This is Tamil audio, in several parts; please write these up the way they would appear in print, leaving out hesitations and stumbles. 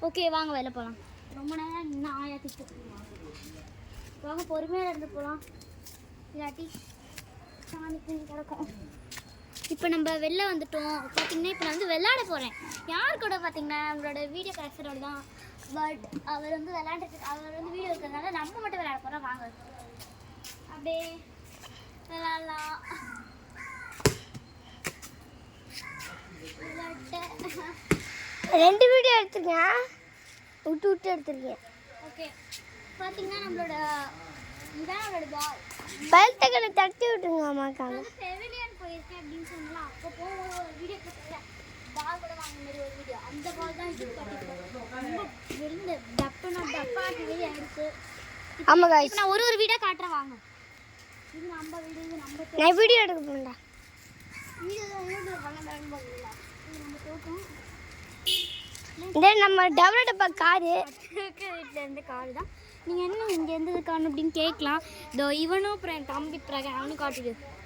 ஓகே வாங்க வெளில போகலாம். ரொம்ப நேரம் இன்னும் ஆயா திட்டு. வாங்க பொறுமையாக இருந்து போகலாம், இல்லாட்டி சாணிக்கு கிடக்கும். இப்போ நம்ம வெளில வந்துட்டோம். பார்த்தீங்கன்னா இப்போ நான் வந்து விளையாட போகிறேன். யார் கூட பார்த்தீங்கன்னா நம்மளோட வீடியோகிராஃபரோட தான். பட் அவர் வந்து அவர் வந்து வீடியோ இருக்கிறதுனால நம்ம மட்டும் விளையாட போகிறோம். வாங்க அப்படியே விளையாடலாம். ரெண்டு வீடியோ எடுத்துருக்கேன், விட்டு விட்டு எடுத்துருக்கேன். ஓகே பார்த்தீங்கன்னா நம்மளோட இதான் அவளோட பால். பல்தக்கனை தட்டி விட்டுருங்க அம்மாக்காங்க. பெவிலியன் போயிருக்கேன் அப்படின்னு சொன்னலாம். அப்போ போக ஒரு வீடியோ கொடுத்தேன், பால் கூட வாங்க மாதிரி ஒரு வீடியோ. அந்த பால் தான் இது கட்டிப்போம். ரொம்ப வெளில டப்பா வெளியே ஆயிடுச்சு. ஆமாம் காய்ஸ், நான் ஒரு வீடியோ காட்டுறேன் வாங்க. இது நம்ம வீடியோ, இது நம்ம நான் வீடியோ எடுக்க போகிறேன்டா. வீடியோ பண்ணலாம் போகல. இது நம்ம தோட்டம். இந்த நம்ம டெவலப்பா காரு வீட்டில் இருந்து காரு தான். நீங்கள் என்ன இங்கே எந்த காரணம் அப்படின்னு கேட்கலாம். இதோ இவனும் அப்புறம் என் தம்பி பிரகன் அவனும்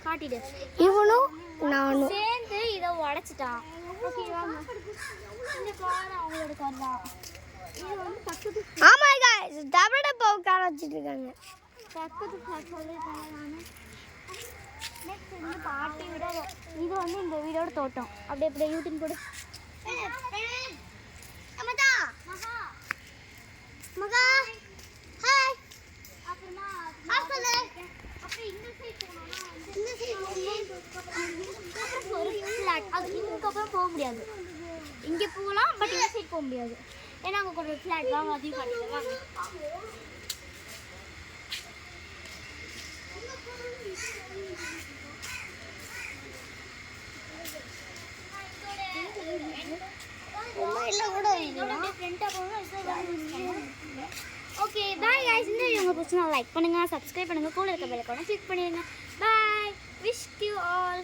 காட்டிடு. இவனும் நானும் சேர்ந்து இதை உடச்சிட்டான். ஓகேவா? இந்த கார் அவங்களோட கார் தான். இது வந்து பக்கத்து ஆமாம் காய்ஸ், டெவலப்பா கார் வச்சுட்டு இருக்காங்க. சொல்லியிருக்காங்க. நான் நெக்ஸ்ட் வந்து பாட்டி விட இது வந்து இந்த வீடோட தோட்டம். அப்படியே யூடின் போடு. மகா ஹாய். அப்புறமா அப்புறம் இந்த சைடு போனோம்னா ஒரு ஃப்ளாட். அது இதுக்கப்புறம் போக முடியாது. இங்கே போகலாம், பட் இந்த சைடு போக முடியாது. ஏன்னா அங்கே ஒரு ஃப்ளாட் வாங்க, அதையும் காட்டிடுவேன் வாங்க. Okay bye guys. இந்த வீடியோ உங்களுக்கு பிடிச்சிருந்தா லைக் பண்ணுங்க, சப்ஸ்கிரைப் பண்ணுங்க, கூட இருக்க பெல் ஐகானை கிளிக் பண்ணிடுங்க. பாய். Wish you all.